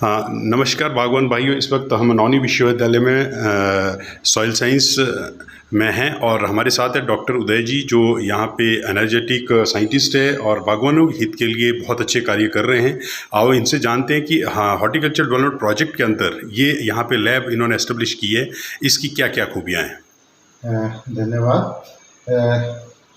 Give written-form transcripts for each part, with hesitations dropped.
हाँ, नमस्कार बागवान भाइयों। इस वक्त हम नौनी विश्वविद्यालय में सॉइल साइंस में हैं और हमारे साथ है डॉक्टर उदय जी, जो यहाँ पे एनर्जेटिक साइंटिस्ट है और बागवानों के हित के लिए बहुत अच्छे कार्य कर रहे हैं। आओ इनसे जानते हैं कि हाँ, हॉर्टिकल्चर डेवलपमेंट प्रोजेक्ट के अंदर ये यहाँ पे लैब इन्होंने एस्टेब्लिश की है, इसकी क्या क्या खूबियाँ हैं। धन्यवाद।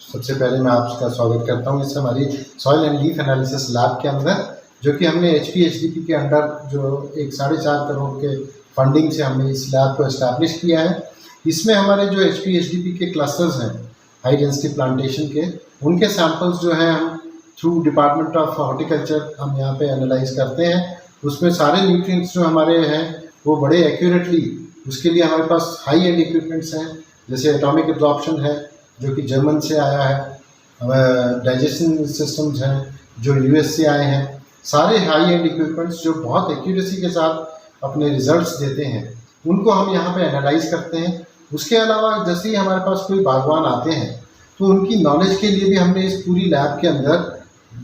सबसे पहले मैं आपका स्वागत करता हूँ इस हमारी soil and leaf analysis lab के अंदर, जो कि हमने HPHDP के अंडर जो 1.5 करोड़ के फंडिंग से हमने इस लैब को इस्टेब्लिश किया है। इसमें हमारे जो HPHDP के क्लस्टर्स हैं हाई डेंसिटी प्लांटेशन के, उनके सैंपल्स जो हैं हम थ्रू डिपार्टमेंट ऑफ हॉर्टिकल्चर हम यहाँ पे एनालाइज करते हैं। उसमें सारे न्यूट्रिएंट्स जो हमारे हैं वो बड़े एक्यूरेटली, उसके लिए हमारे पास हाई एंड इक्विपमेंट्स हैं, जैसे एटॉमिक एब्जॉर्प्शन है जो कि जर्मन से आया है, डाइजेशन सिस्टम्स हैं जो US से आए हैं। सारे हाई एंड इक्विपमेंट्स जो बहुत एक्यूरेसी के साथ अपने रिजल्ट्स देते हैं, उनको हम यहाँ पे एनालाइज करते हैं। उसके अलावा जैसे ही हमारे पास कोई बागवान आते हैं तो उनकी नॉलेज के लिए भी हमने इस पूरी लैब के अंदर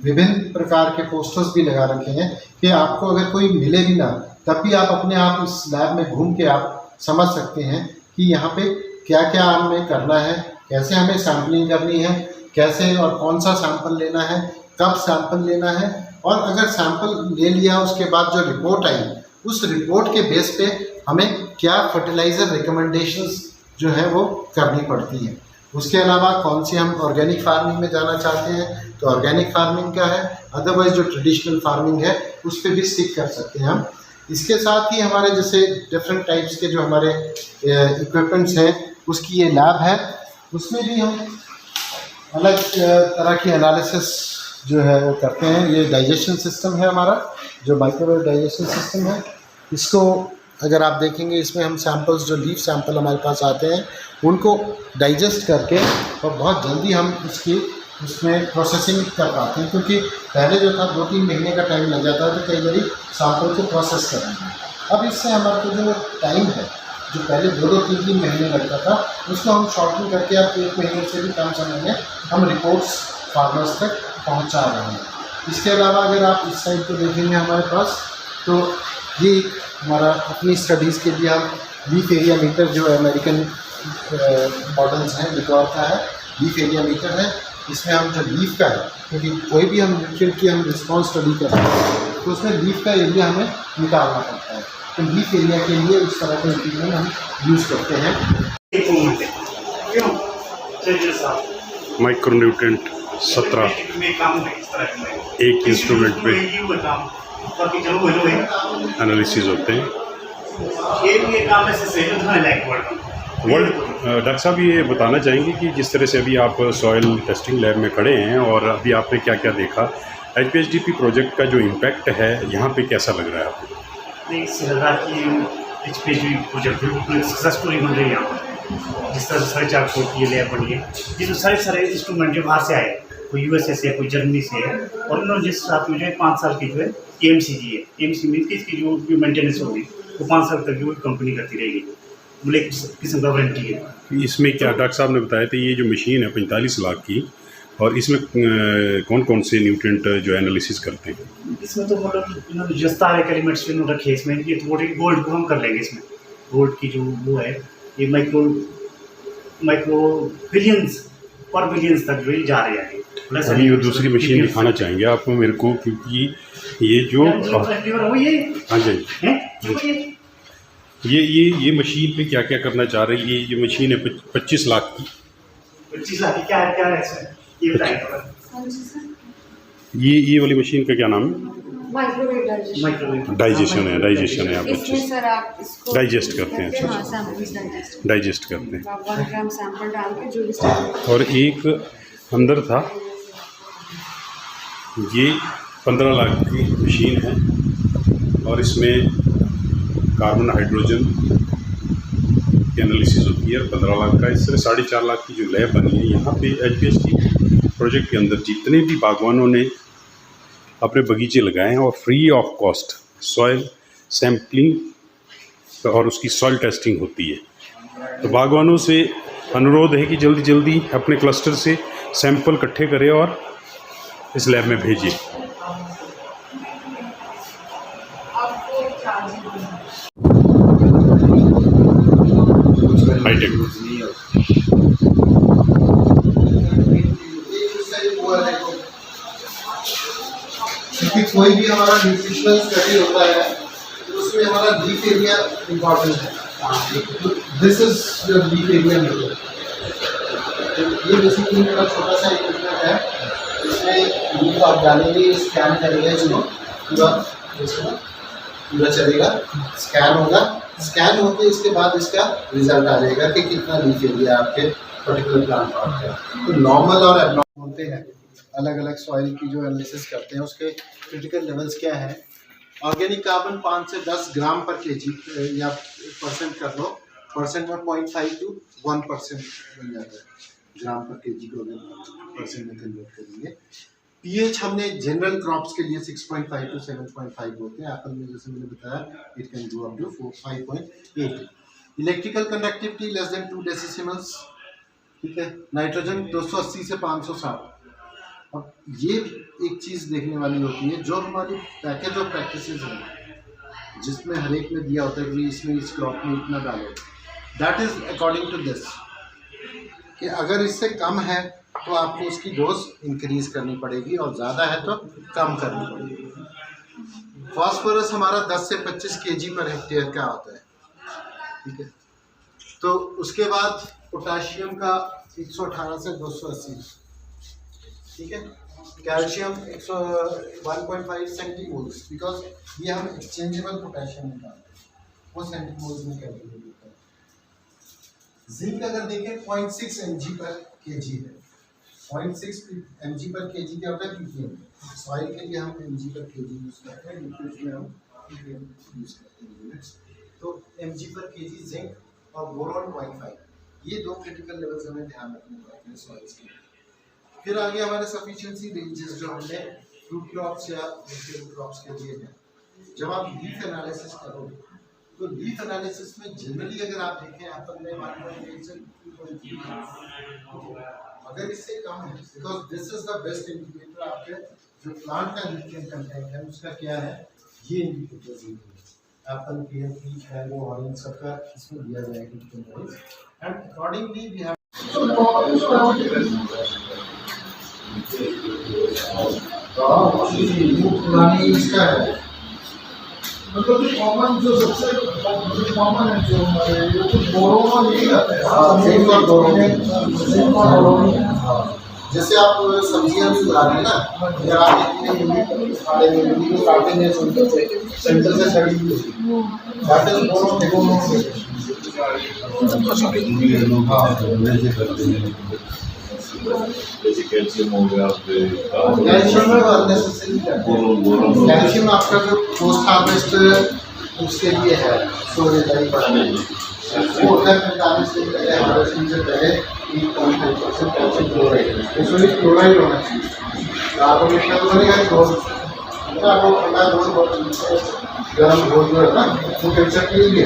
विभिन्न प्रकार के पोस्टर्स भी लगा रखे हैं कि आपको अगर कोई मिले भी ना, तब भी आप अपने आप इस लैब में घूम के आप समझ सकते हैं कि यहाँ पे क्या क्या हमें करना है, कैसे हमें सैम्पलिंग करनी है, कैसे और कौन सा सैंपल लेना है, कब सैंपल लेना है, और अगर सैंपल ले लिया उसके बाद जो रिपोर्ट आई, उस रिपोर्ट के बेस पे हमें क्या फर्टिलाइज़र रिकमेंडेशंस जो है वो करनी पड़ती है। उसके अलावा कौन सी हम ऑर्गेनिक फार्मिंग में जाना चाहते हैं तो ऑर्गेनिक फार्मिंग क्या है, अदरवाइज जो ट्रेडिशनल फार्मिंग है उस पर भी स्टिक कर सकते हैं हम। इसके साथ ही हमारे जैसे डिफरेंट टाइप्स के जो हमारे इक्विपमेंट्स हैं उसकी ये लैब है, उसमें भी हम अलग तरह की एनालिसिस जो है वो करते हैं। ये डाइजेशन सिस्टम है हमारा, जो माइक्रोवेव डाइजेशन सिस्टम है। इसको अगर आप देखेंगे, इसमें हम सैंपल्स जो लीफ सैंपल हमारे पास आते हैं उनको डाइजेस्ट करके और बहुत जल्दी हम उसमें प्रोसेसिंग कर पाते हैं, क्योंकि पहले जो था 2-3 महीने का टाइम लग जाता है तो कई बार सैंपल को प्रोसेस करने में। अब इससे हमारे को जो टाइम है, जो पहले 2-3 महीने लगता था, उसको हम शॉर्टन करके अब 1 महीने से भी कम समय में हम रिपोर्ट्स फार्मर्स तक पहुंचा रहे हैं। इसके अलावा अगर आप इस साइड को देखेंगे हमारे पास, तो ये हमारा अपनी स्टडीज़ के लिए हम लीफ एरिया मीटर, जो अमेरिकन मॉडल्स हैं, लिकॉर का है, लीफ एरिया मीटर है। इसमें हम जो लीफ का है, क्योंकि कोई भी हम न्यूट्रिएंट की हम रिस्पॉन्स स्टडी करते हैं तो उसमें लीफ का एरिया हमें निकालना पड़ता है, तो लीफ एरिया के लिए उस तरह के इंस्ट्रूमेंट हम यूज़ करते हैं। माइक्रोन्यूट्रिएंट 17 एक इंस्ट्रूमेंट पे एनालिसिस होते हैं। वर्ल्ड डॉक्टर साहब, ये बताना चाहेंगे कि जिस तरह से अभी आप सॉइल टेस्टिंग लैब में खड़े हैं और अभी आपने क्या क्या देखा, HPHDP प्रोजेक्ट का जो इम्पैक्ट है यहाँ पे कैसा लग रहा है आपको? नहीं, इससे लग रहा है कि HPHDP प्रोजेक्ट बिल्कुल सक्सेसफुली बन रही है यहाँ पर। जिस तरह से साढ़े 4 फुट ये लैब बनी है, जिसमें सारे इंस्ट्रूमेंट जो बाहर से आए, कोई USA से है, कोई जर्मनी से है, और उन्होंने जिस साथ में जो है 5 साल की जो है AMCG है, AMC मीन्स कि इसकी जो मेंटेनेंस होगी वो 5 साल तक जो कंपनी करती रहेगी, बोले किस्म का वारंटी है। इसमें क्या डॉक्टर साहब ने बताया था, ये जो मशीन है 45 लाख की, और इसमें कौन कौन से न्यूट्रिएंट जो एनालिसिस करते हैं? इसमें तो मतलब इन्होंने जो सारे एलिमेंट्स जो रखे हैं इसमें, ये थोड़ी गोल्ड को हम कर लेंगे। इसमें गोल्ड की जो वो है, ये माइक्रो बिलियंस पर बिलियंस तक जो ये जा रहे हैं। अभी वो दूसरी मशीन दिखाना चाहेंगे आप मेरे को, क्योंकि ये जो हाँ जी, ये मशीन पे क्या क्या करना चाह रही है? ये मशीन है 25 लाख की। 25 लाख की क्या है इसमें, ये बताइए। ये वाली मशीन का क्या नाम है? माइक्रोवेव डाइजेशन है आप इसमें सर आप इसको डाइजेस्ट करते हैं। अच्छा, हाँ, सैंपल्स डाइजेस्ट करते हैं। 1 ग्राम सैंपल डाल के जो भी। और एक अंदर था, ये 15 लाख की मशीन है और इसमें कार्बन हाइड्रोजन की एनालिसिस होती है। 15 लाख का, इस तरह 4.5 लाख की जो लैब बनी है यहाँ पे HPHDP प्रोजेक्ट के अंदर जितने भी बागवानों ने अपने बगीचे लगाए हैं और free of cost soil sampling और उसकी सॉइल टेस्टिंग होती है। तो बागवानों से अनुरोध है कि जल्दी जल्दी अपने क्लस्टर से सैंपल इकट्ठे करें और इस लैब में भेजिए। आपको चार्ज हाईटेक क्योंकि कोई भी हमारा न्यूट्रिशनल स्टडी होता है तो उसमें हमारा लीफ एरिया इम्पॉर्टेंट है। This is your leaf area method. ये बेसिकली मेरा छोटा सा इक्विपमेंट है, इसमें लीफ आप डालेंगे, स्कैन करेंगे, इसको पूरा चलेगा, स्कैन होगा, स्कैन होके इसके बाद इसका रिजल्ट आ जाएगा कि कितना लीफ एरिया आपके पर्टिकुलर प्लांट का है। तो नॉर्मल और एबनॉर्मल होते हैं, अलग अलग सॉइल की जो एनालिसिस करते हैं उसके क्रिटिकल लेवल्स क्या है। ऑर्गेनिक कार्बन 5 से 10 ग्राम पर केजी या परसेंट कर लो, परसेंट में 0.5 to 1% बन जाता है ग्राम पर केजी को अगर परसेंट में कन्वर्ट करेंगे। पीएच हमने जनरल क्रॉप्स के लिए 6.5 to 7.5 होते हैं, एप्पल में जैसे मैंने बताया it can go up to 5.8। Electrical conductivity less than 2 decisiemens, ठीक है। नाइट्रोजन 280 से 560। अब ये एक चीज़ देखने वाली होती है, जो हमारी पैकेज ऑफ प्रैक्टिसेस हैं जिसमें हर एक में दिया होता है कि इसमें इस क्रॉप में इतना डालो, that is according to this कि अगर इससे कम है तो आपको उसकी डोज इंक्रीज करनी पड़ेगी और ज़्यादा है तो कम करनी पड़ेगी। फॉस्फोरस हमारा 10 से 25 kg पर हेक्टेयर का होता है, ठीक है। तो उसके बाद पोटाशियम का 118 से 280, ठीक है। कैल्शियम 1.5 सेंटीमोल्स, बिकॉज ये हम एक्सचेंजेबल पोटेशियम निकालते हैं, वो सेंटीमोल्स में कैलकुलेट होता है। जिंक अगर देखें 0.6 mg पर kg है, 0.6 mg पर kg क्या होता है ppm। सॉइल के लिए हम mg पर kg यूज करते हैं, लिक्विड में हम ppm यूज करते हैं। तो mg पर kg जिंक और बोरॉन 0.5, ये दो क्रिटिकल लेवल्स हमें ध्यान रखने पड़ते हैं सॉइल्स के। फिर आगे हमारे सफिशिएंसी रेंजेस जो हमने फ्रूट क्रॉप्स या वेजिटेबल क्रॉप्स के लिए हैं। जब आप लीफ एनालिसिस करोगे तो लीफ एनालिसिस में जनरली अगर आप देखें एप्पल में 1.8 से 2.3, अगर इससे कम है, because this is the best indicator आपके जो प्लांट का न्यूट्रिएंट कंटेंट है उसका क्या है, ये इंडिकेटर्स हैं। एप्पल पीएम मैंगो ऑरेंज सबका इसमें दिया गया है एंड अकॉर्डिंगली वी हैव पुरानी इसका है, मतलब कि कॉमन जो सबसे कॉमन है जो हमारे ये तो बोरोन यही रहता है। जिंक और बोरोन। जैसे आप सब्जियां भी उगा रहे हैं ना, अगर आप इतने को काटेंगे सेंटर से सड़ी हुई दैट इज बोरोन। जैसे कैल्शियम हो गया, कैल्शियम आपका जो पोस्ट हार्वेस्ट उसके लिए है, स्टोरेज वो होता है 45 दिन पहले, हार्वेस्टिंग से पहले 3.5% कैल्शियम क्लोराइड, इसमें क्लोराइड होना चाहिए। आपको मिलता तो नहीं है डोज, आपको ठंडा डोज गर्म डोज जो है ना वो कैल्शियम के लिए,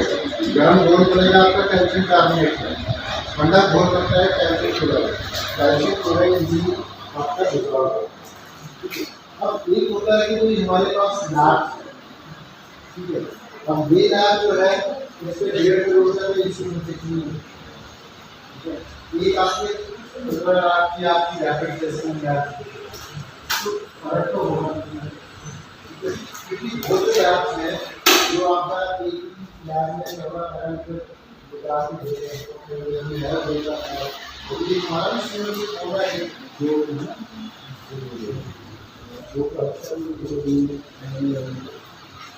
गर्म डोज बनेगा आपका कैल्शियम कार्बोनेट है, ठंडा डोज बनता है कैल्शियम क्लोराइड। कैल्शियम क्लोराइड भी आपका दूसरा होता है। अब एक होता है कि भाई हमारे पास लैब, ठीक है, अब ये लैब जो है इसमें 1.5 करोड़ का इंस्ट्रूमेंट है, एक आपकी रैपिड टेस्टिंग लैब, तो फर्क तो होगा क्योंकि बहुत से लैब्स हैं जो आपका एक लैब में हमारा भी स्टूडेंट होगा है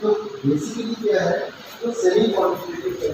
तो बेसिकली क्या है, तो सेमी क्वांटिटेटिव